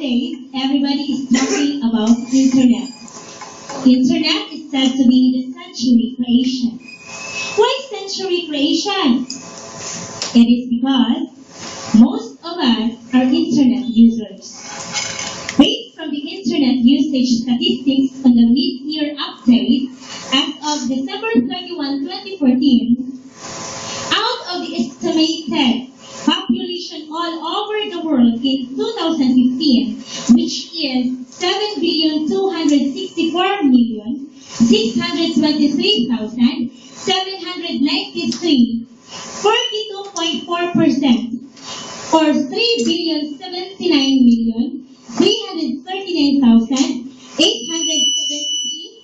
Nowadays, everybody is talking about internet. Internet is said to be the century creation. Why century creation? It is because most of us are internet users. Based from the internet usage statistics on the mid-year update as of December 31, 2014, out of the estimated population all over the world in 2015, which is 7,264,623,793, 42.4%, or 3,739,339,817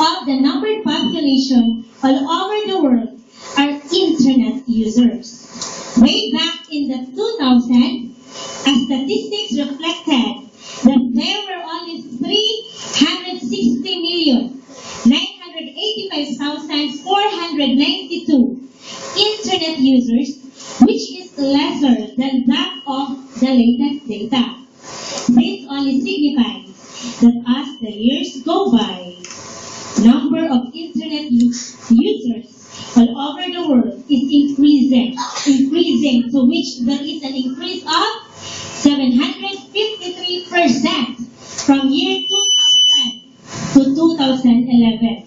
of the numbered population all over the world are internet users. Way back in the 2000s, statistics reflected that there were only 360,985,492 internet users, which is lesser than that of the latest data. This only signifies that as the years go by, number of internet users all over the world is increasing, to which there is an increase of 753% from year 2000 to 2011.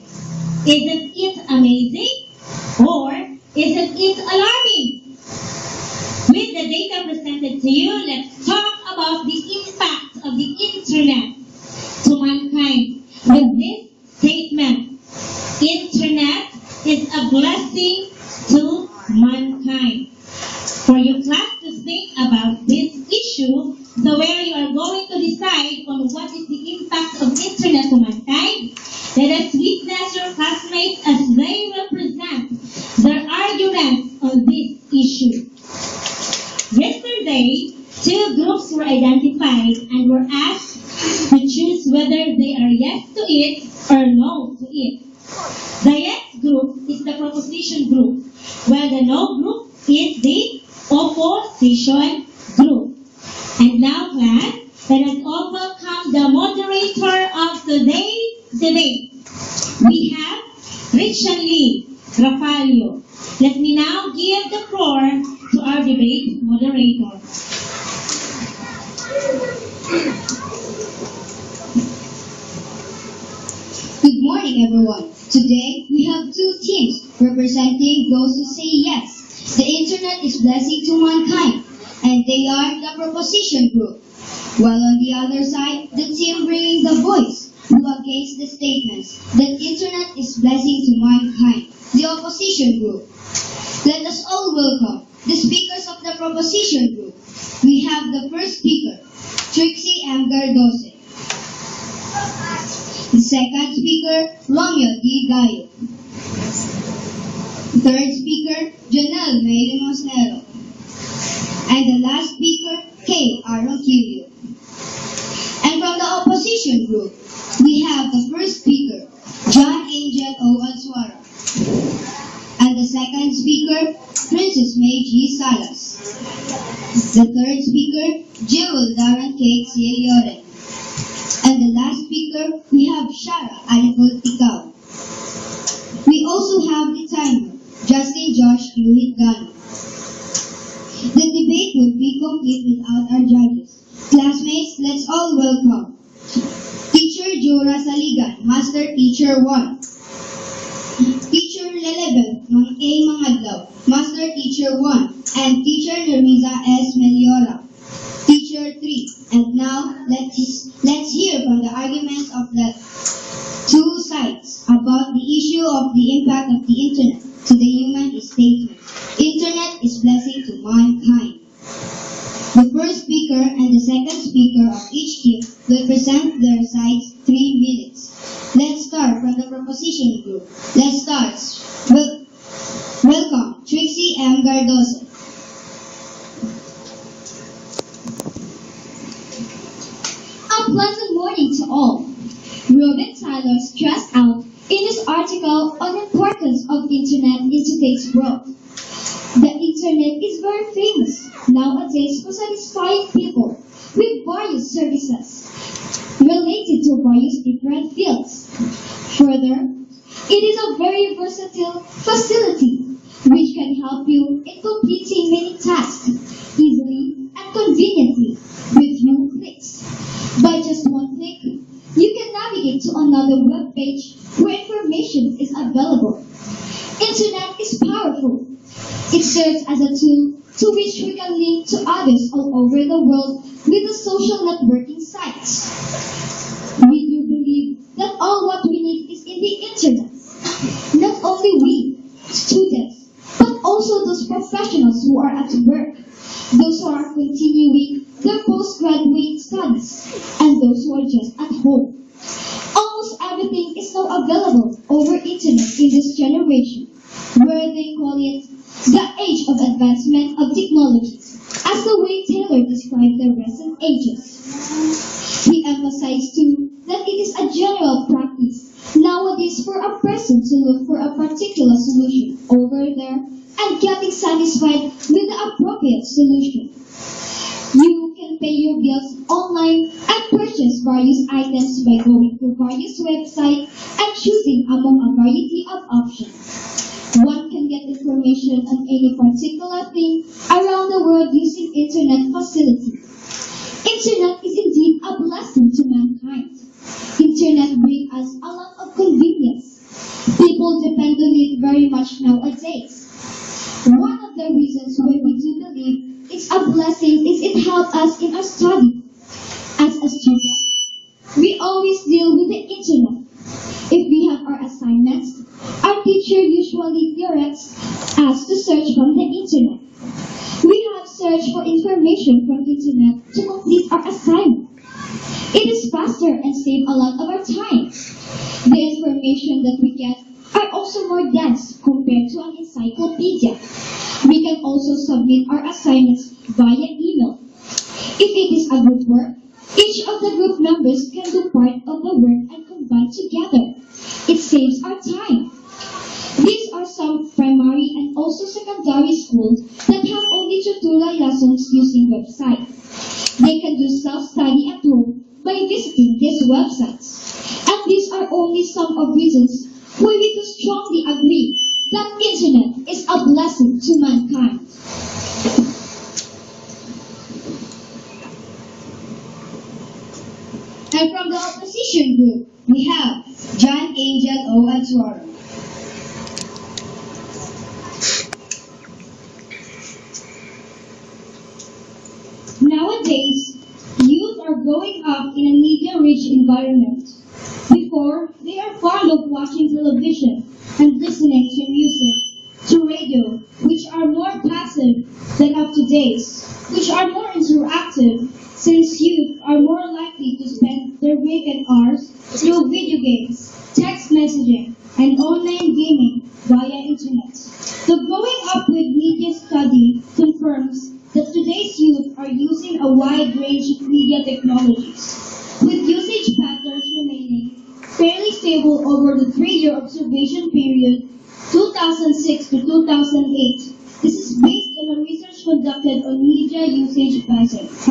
Isn't it amazing? Or isn't it alarming? With the data presented to you, let's talk about the impact of the internet to mankind. With this statement, internet is a blessing to mankind. For your class to think about this issue, the way you are going to decide on what is the impact of internet to mankind, let us witness your classmates as they will present their arguments on this issue. Yesterday, two groups were identified and were asked to choose whether they are yes to it or no to it. The yes group is the proposition group, while the no group is the opposition group. And now, class, let us all welcome the moderator of today's debate. We have Richard Lee Rafalio. Let me now give the floor to our debate moderator. Good morning, everyone. Today, we have two teams representing those who say yes, the internet is blessing to mankind, and they are the proposition group. While on the other side, the team bringing the voice who against the statements that internet is blessing to mankind, the opposition group. Let us all welcome the speakers of the proposition group. We have the first speaker, Trixie M. Gardose. The second speaker, Romeo D. Gayo. Third speaker, Janelle May Limosnero. And the last speaker, Kay Aaron Kilio. And from the opposition group, we have the first speaker, John Angel O. Alsuara. And the second speaker, Princess May G. Salas. The third speaker, Jewel Darren K. Cielioren. And the last speaker, we have Shara Alipol Tikao. We also have the timer, Justin Josh Fluid Gano. The debate will be complete without our judges. Classmates, let's all welcome Teacher Jura Saligan, Master Teacher 1. Teacher Lelebel, Mang A. Mangadlaw, Master Teacher 1. And Teacher Nermiza S. Meliora, Teacher 3. And now, let's hear from the arguments of the two sides about the issue of the impact of the internet to the human statement. Internet is blessing to mankind. The first speaker and the second speaker of each team will present their sides 3 minutes. Let's start from the proposition group. Let's start. Welcome, Trixie M. Gardose. A pleasant morning to all. Robin Tyler stressed out in his article on the importance of internet in today's world. The internet is very famous nowadays for satisfying people with various services related to various different fields. Further, it is a very versatile facility which can help you in completing many tasks easily and conveniently with few clicks. By just one click, you can navigate to another web page where information is available. Internet is powerful. It serves as a tool to which we can link to others all over the world with the social networking sites. We do believe that all what we need is in the internet. Not only we, students, but also those professionals who are at work, those who are continuing their postgraduate studies, and those who are just at home. Almost everything is now available over internet in this generation, where they call it the age of advancement of technologies, as the way Taylor described the recent ages. He emphasized too that it is a general practice nowadays for a person to look for a particular solution over there and getting satisfied with the appropriate solution. You can pay your bills online and purchase various items by going to various websites and choosing among a variety of options. One can get information on any particular thing around the world using internet facility. Internet is indeed a blessing to mankind. Internet brings us a lot of convenience. People depend on it very much nowadays. One of the reasons why we do believe it's a blessing is it helps us in our study. As a student, we always deal with the internet. If we have our assignments, our teacher usually directs us to search from the internet. We have searched for information from the internet to complete our assignment. It is faster and saves a lot of our time. The information that we get are also more dense compared to an encyclopedia. We can also submit our assignments via email. If it is a group work, each of the group members can do part of the work and combine together. It saves our time. These are some primary and also secondary schools that have only tutorial lessons using websites. They can do self-study at home by visiting these websites. And these are only some of reasons why we can strongly agree that internet is a blessing to mankind. And from the opposition group, we have John Angel O. Azuaro. Nowadays, youth are growing up in a media-rich environment. Before, they are fond of watching television and listening to music, to radio, which are more passive than up-to-date, which are more interactive, since youth are more likely to spend their vacant hours through video games, text messaging, and online gaming via internet. The growing up with media study confirms that today's youth are using a wide range of media technologies, with usage patterns remaining fairly stable over the 3-year observation period 2006 to 2008. This is based on a research conducted on media usage patterns,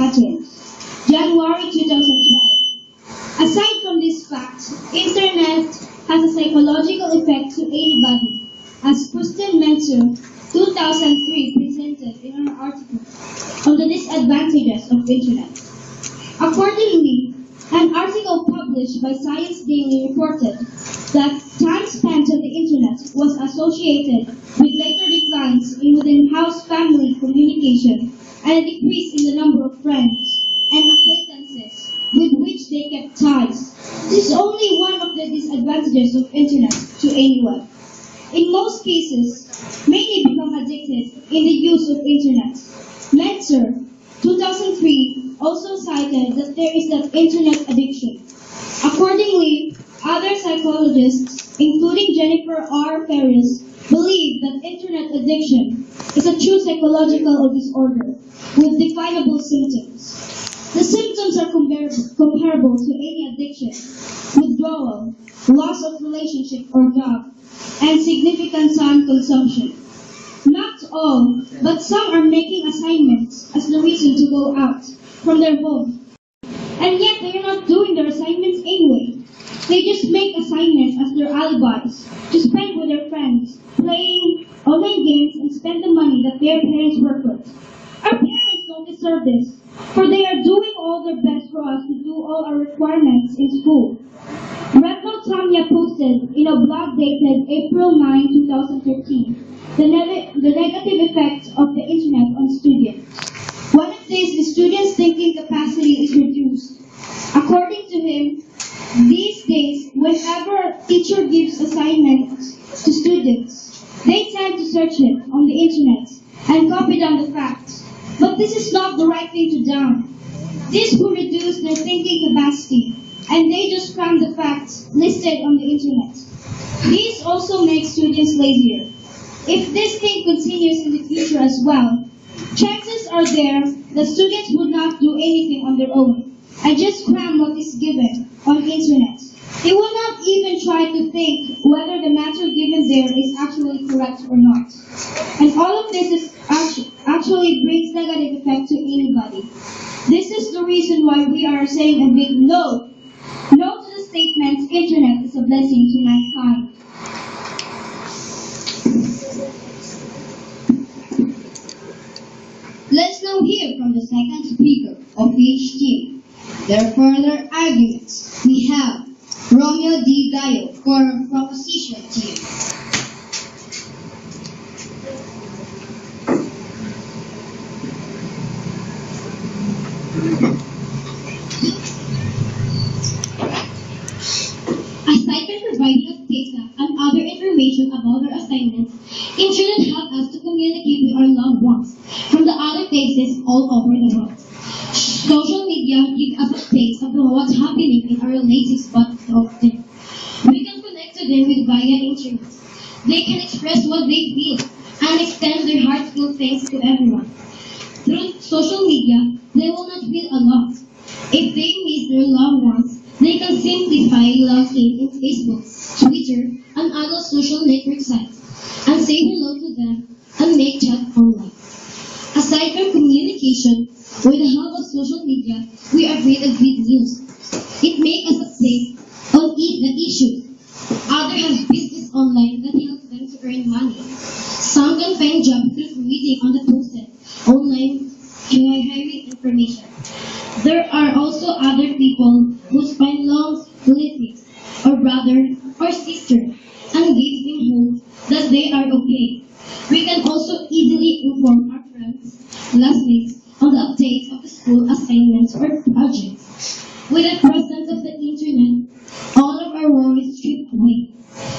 January 2012. Aside from this fact, internet has a psychological effect to anybody, as Kristen Mentor, 2003, presented in her article on the disadvantages of internet. Accordingly, an article published by Science Daily reported that time spent on the internet was associated with later declines in within-house family communication and a decrease in the number of friends and acquaintances with which they kept ties. This is only one of the disadvantages of internet to anyone. In most cases, many become addicted in the use of internet. Mentor, 2003, also cited that there is that internet addiction. Accordingly, other psychologists, including Jennifer R. Ferris, believe that internet addiction is a true psychological disorder with definable symptoms. The symptoms are comparable to any addiction: withdrawal, loss of relationship or job, and significant time consumption. Not all, but some are making assignments as the reason to go out, from their home. And yet they are not doing their assignments anyway. They just make assignments as their alibis to spend with their friends, playing online games and spend the money that their parents work with. Our parents don't deserve this, for they are doing all their best for us to do all our requirements in school. Redmond Tanya posted in a blog dated April 9, 2013, the negative effects of the internet on students. One of these, the students' thinking capacity is reduced. According to him, these days, whenever a teacher gives assignments to students, they tend to search it on the internet and copy down the facts. But this is not the right thing to do. This will reduce their thinking capacity, and they just cram the facts listed on the internet. This also makes students lazier. If this thing continues in the future as well, chances are there that students would not do anything on their own and just cram what is given on the internet. They will not even try to think whether the matter given there is actually correct or not. And all of this is actually brings negative effect to anybody. This is the reason why we are saying a big no. No to the statement, internet is a blessing to mankind. Let's now hear from the second speaker of each team. Their further arguments. We have Romeo D. Gayo for proposition team. Aside from providing us data and other information about our assignments, internet help us to communicate with our loved ones from the other places all over the world. Social media give us updates about what's happening in our latest spots of them. We can connect to them with via internet. They can express what they feel and extend their heartfelt thanks to everyone. Through social media, they will not feel alone. If they miss their loved ones, they can simply log in Facebook, Twitter, and other social network sites and say hello to them and make chat online. Aside from communication, with the help of social media, we are great at good news. It makes us update on the issue. Others have business online that helps them to earn money. Some can find jobs through reading on the posted online hiring information. There are also other people who find long relatives or brother or sister and give them hope that they are okay. We can also easily inform our friends, classmates, on the updates of the school assignments or projects. With the presence of the internet, all of our worries stripped away.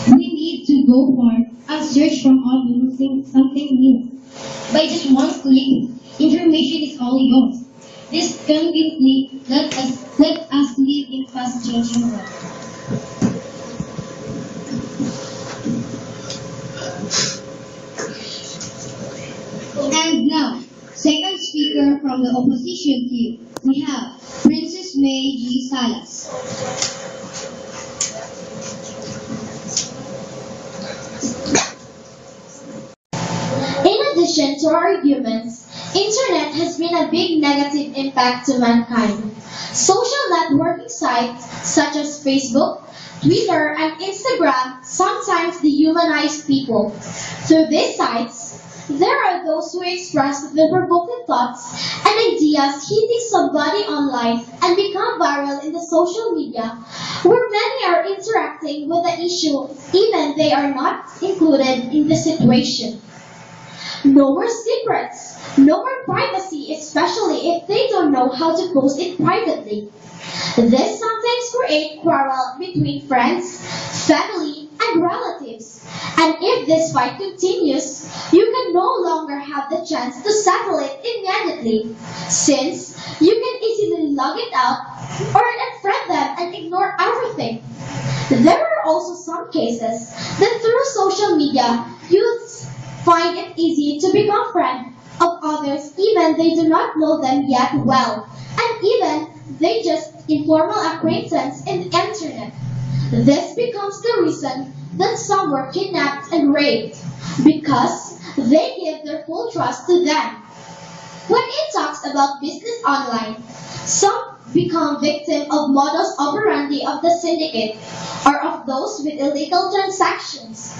We need to go far and search from all something new. By just one click, information is all yours. This conveniently let us live in fast-changing world. And now, second speaker from the opposition team, we have Princess May G. Salas. In addition to our arguments, internet has been a big negative impact to mankind. Social networking sites such as Facebook, Twitter, and Instagram sometimes dehumanize people. Through these sites, there are those who express their provocative thoughts and ideas hitting somebody online and become viral in the social media, where many are interacting with the issue even they are not included in the situation. No more secrets, no more privacy, especially if they don't know how to post it privately. This sometimes creates quarrel between friends, family, and relatives. And if this fight continues, you can no longer have the chance to settle it immediately, since you can easily log it out or unfriend them and ignore everything. There are also some cases that through social media, youths find it easy to become friends of others even they do not know them yet well, and even they just informal acquaintance in the internet. This becomes the reason that some were kidnapped and raped, because they give their full trust to them. When it talks about business online, some become victim of modus operandi of the syndicate or of those with illegal transactions.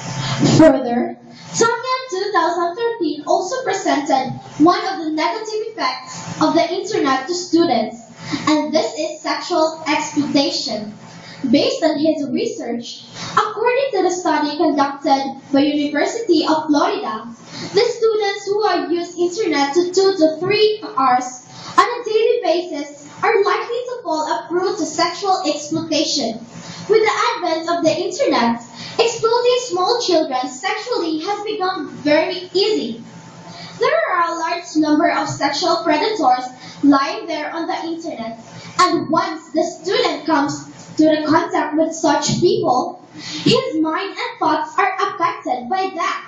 Further, Tongan 2013 also presented one of the negative effects of the internet to students, and this is sexual exploitation. Based on his research, according to the study conducted by University of Florida, the students who are use internet to 2 to 3 hours on a daily basis are likely to fall a prey to sexual exploitation. With the advent of the internet, exploiting small children sexually has become very easy. There are a large number of sexual predators lying there on the internet, and once the student comes to the contact with such people, his mind and thoughts are affected by that.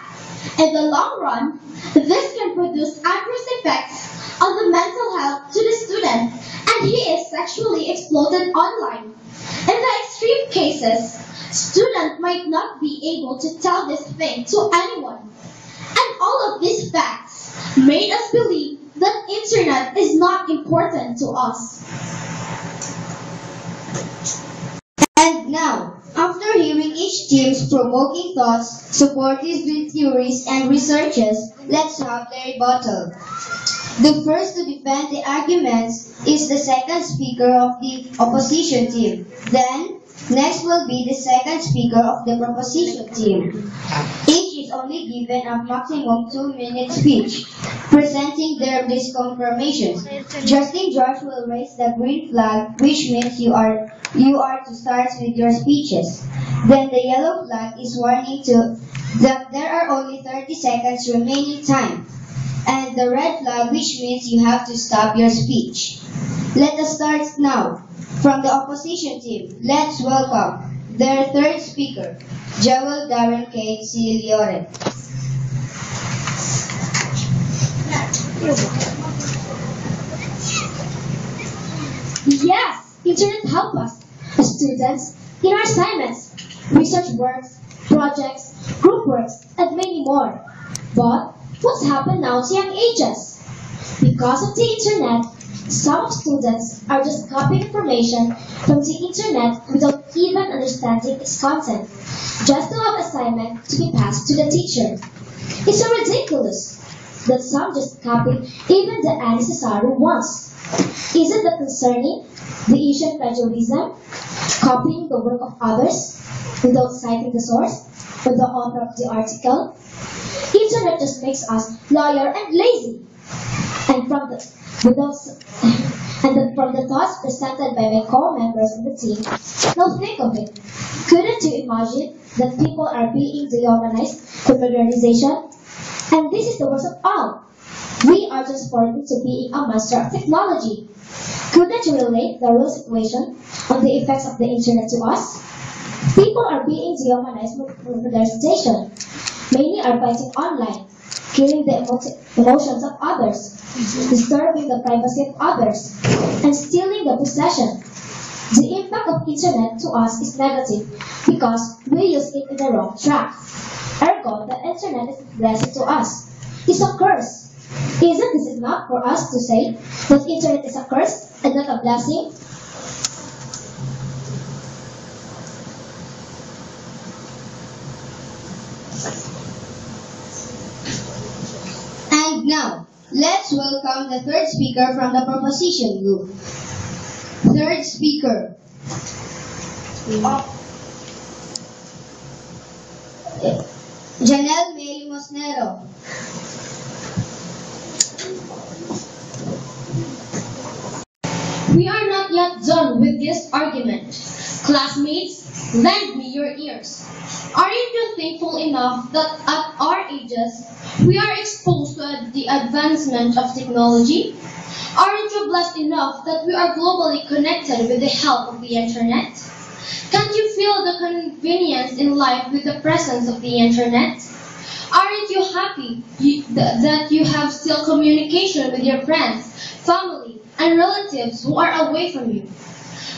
In the long run, this can produce adverse effects on the mental health to the student, and he is sexually exploited online. In the extreme cases, students might not be able to tell this thing to anyone. And all of these facts made us believe that internet is not important to us. And now, after hearing each team's provoking thoughts, supportive theories, and researches, let's have their rebuttal. The first to defend the arguments is the second speaker of the opposition team. Then, next will be the second speaker of the proposition team. Each is only given a maximum 2-minute speech, presenting their disconfirmations. Justin George will raise the green flag, which means you are to start with your speeches. Then the yellow flag is warning that there are only 30 seconds remaining time. And the red flag, which means you have to stop your speech. Let us start now. From the opposition team, let's welcome their third speaker, Joel Darren K. C. Lloret. Yes, internet help us, students, in our assignments, research works, projects, group works, and many more. But what's happened now to young ages? Because of the internet, some students are just copying information from the internet without even understanding its content, just to have assignment to be passed to the teacher. It's so ridiculous that some just copy even the unnecessary ones. Isn't that concerning? The issue of plagiarism, copying the work of others without citing the source or the author of the article. Internet just makes us loyal and lazy. And from the thoughts presented by my co-members in the team, now think of it. Couldn't you imagine that people are being dehumanized for modernization? And this is the worst of all. We are transformed into being a master of technology. Couldn't you relate the real situation on the effects of the internet to us? People are being dehumanized for modernization. Many are fighting online, killing the emotions of others, disturbing the privacy of others, and stealing the possession. The impact of internet to us is negative because we use it in the wrong track. Ergo, the internet is a blessing to us. It's a curse. Isn't this enough for us to say that internet is a curse and not a blessing? And now, let's welcome the third speaker from the proposition group. Third speaker. Janelle May Mosnero. We are not yet done with this argument. Classmates, lend me your ears. Aren't you thankful enough that at our ages, we are exposed to the advancement of technology? Aren't you blessed enough that we are globally connected with the help of the internet? Can't you feel the convenience in life with the presence of the internet? Aren't you happy that you have still communication with your friends, family, and relatives who are away from you?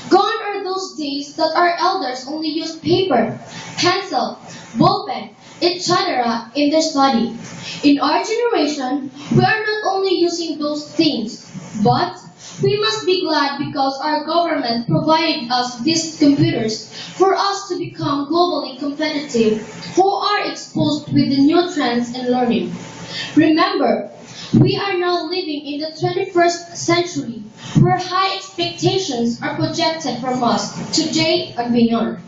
Gone are those days that our elders only used paper, pencil, ballpen, etc. in their study. In our generation, we are not only using using those things. But we must be glad because our government provided us these computers for us to become globally competitive, who are exposed with the new trends in learning. Remember, we are now living in the 21st century where high expectations are projected from us today and beyond.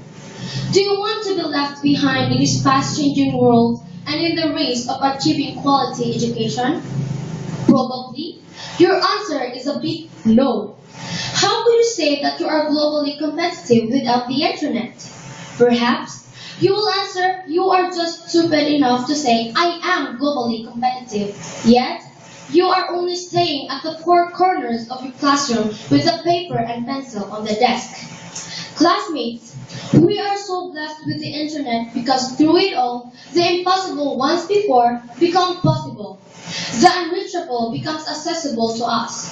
Do you want to be left behind in this fast-changing world and in the race of achieving quality education? Probably, your answer is a big no. How could you say that you are globally competitive without the internet? Perhaps you will answer you are just stupid enough to say I am globally competitive. Yet, you are only staying at the four corners of your classroom with a paper and pencil on the desk. Classmates, we are so blessed with the internet because through it all, the impossible once before become possible. The unreachable becomes accessible to us.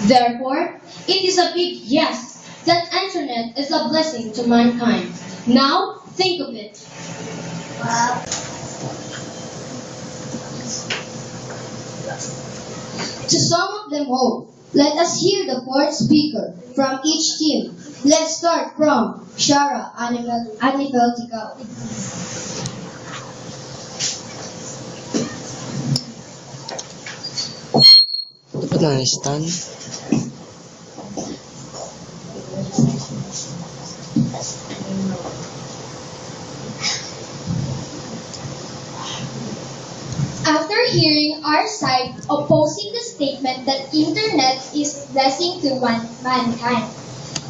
Therefore, it is a big yes that internet is a blessing to mankind. Now, think of it. To sum up them all, let us hear the fourth speaker from each team. Let's start from Shara Anifeltical. Dapat na-stan. After hearing our side opposing the statement that internet is blessing to mankind,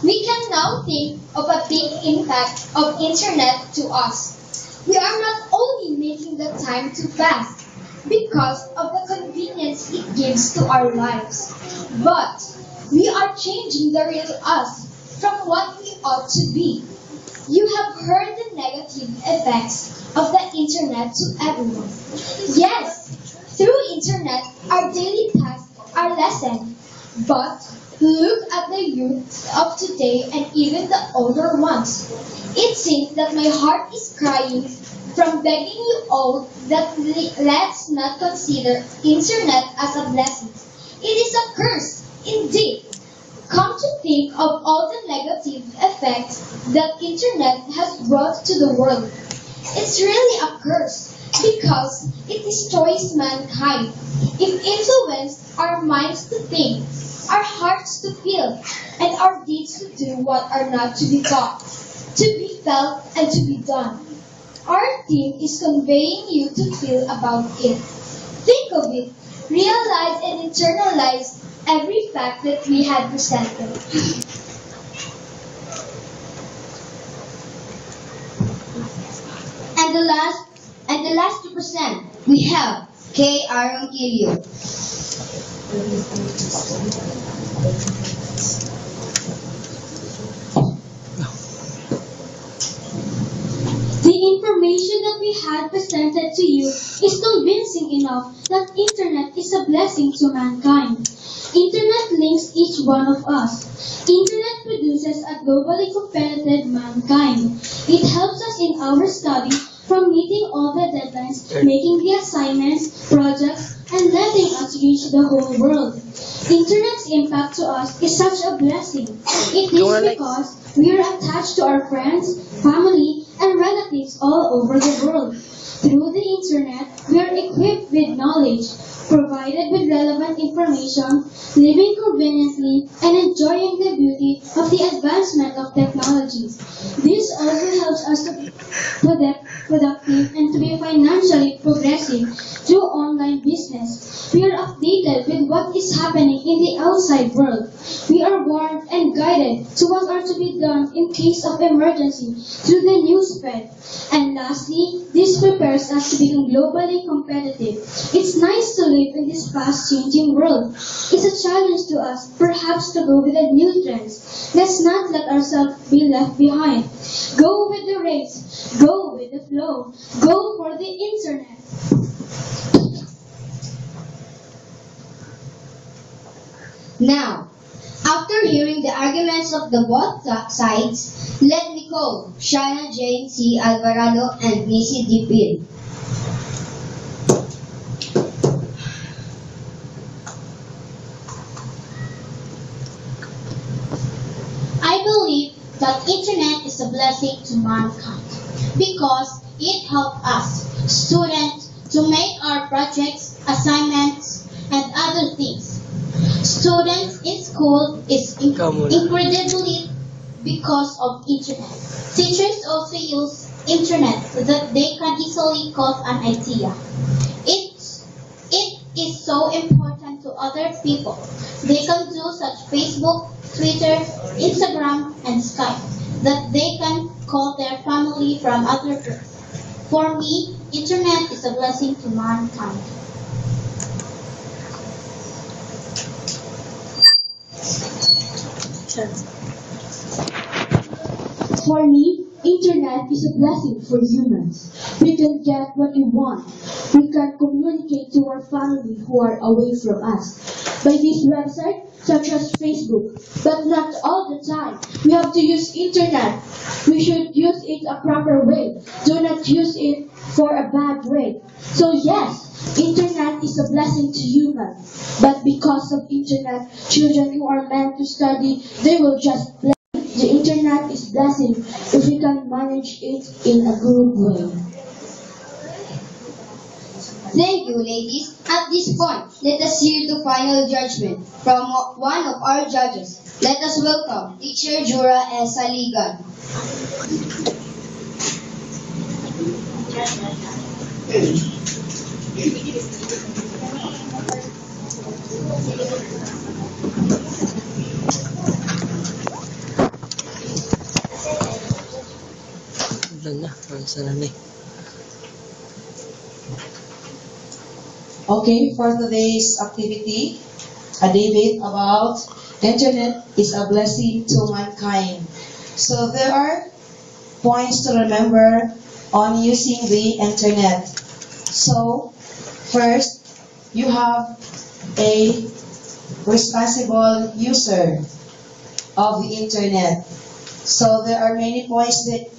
we can now think of a big impact of internet to us. We are not only making the time too fast because of the convenience it gives to our lives, but we are changing the real us from what we ought to be. You have heard the negative effects of the internet to everyone. Yes, through internet, our daily tasks are lessened. But look at the youth of today and even the older ones. It seems that my heart is crying from begging you all that let's not consider internet as a blessing. It is a curse, indeed. Come to think of all the negative effects that internet has brought to the world. It's really a curse because it destroys mankind. It influences our minds to think, our hearts to feel, and our deeds to do what are not to be thought, to be felt, and to be done. Our team is conveying you to feel about it. Think of it, realize and internalize every fact that we had presented. And the last to present, we have K. Aaron Kilio. The information that we had presented to you is convincing enough that internet is a blessing to mankind. Internet links each one of us. Internet produces a globally competitive mankind. It helps us in our study from meeting all the deadlines, making the assignments, projects, and letting us reach the whole world. Internet's impact to us is such a blessing. It is because we are attached to our friends, family, and relatives all over the world. Through the internet, we are equipped with knowledge, provided with relevant information, living conveniently, and enjoying the beauty of the advancement of technologies. This also helps us to be productive and to be financially progressive through online business. We are updated with what is happening in the outside world. We are warned and guided to what are to be done in case of emergency through the news spread. And lastly, this prepares us to become globally competitive. It's nice to live in this fast-changing world. It's a challenge to us, perhaps to go with the new trends. Let's not let ourselves be left behind. Go with the race. Go with the flow. Go for the internet. Now, after hearing the arguments of the both sides, let me call Shana Jane C. Alvarado and Nisi D. Pil. But internet is a blessing to mankind because it helps us, students, to make our projects, assignments, and other things. Students in school is incredibly because of internet. Teachers also use internet so that they can easily cause an idea. It is so important to other people. They can do such Facebook, Twitter, Instagram, and Skype that they can call their family from other groups. For me, internet is a blessing to mankind. For me, internet is a blessing for humans. We can get what we want. We can communicate to our family who are away from us by this website such as Facebook. But not all the time. We have to use internet. We should use it a proper way. Do not use it for a bad way. So yes, internet is a blessing to humans. But because of internet, children who are meant to study, they will just play. The internet is blessing if we can manage it in a good way. Thank you, ladies. At this point, let us hear the final judgment from one of our judges. Let us welcome Teacher Jura S. Saligan. Wala na. Ang sarami. Okay, for today's activity, a debate about internet is a blessing to mankind. So there are points to remember on using the internet. So first, you have a responsible user of the internet. So there are many points that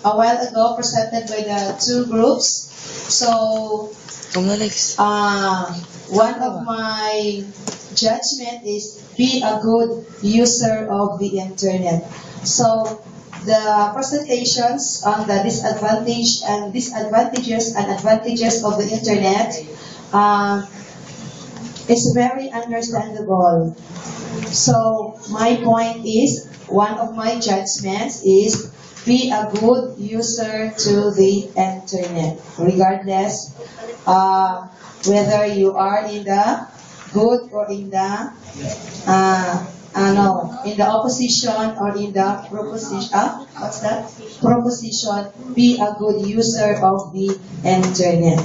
a while ago presented by the two groups. So Alex. one of my judgment is be a good user of the internet. So the presentations on the disadvantages and advantages of the internet is very understandable. So my point is, one of my judgments is be a good user to the internet, regardless whether you are in the good or in the in the opposition or in the proposition. What's that? Proposition. Be a good user of the internet.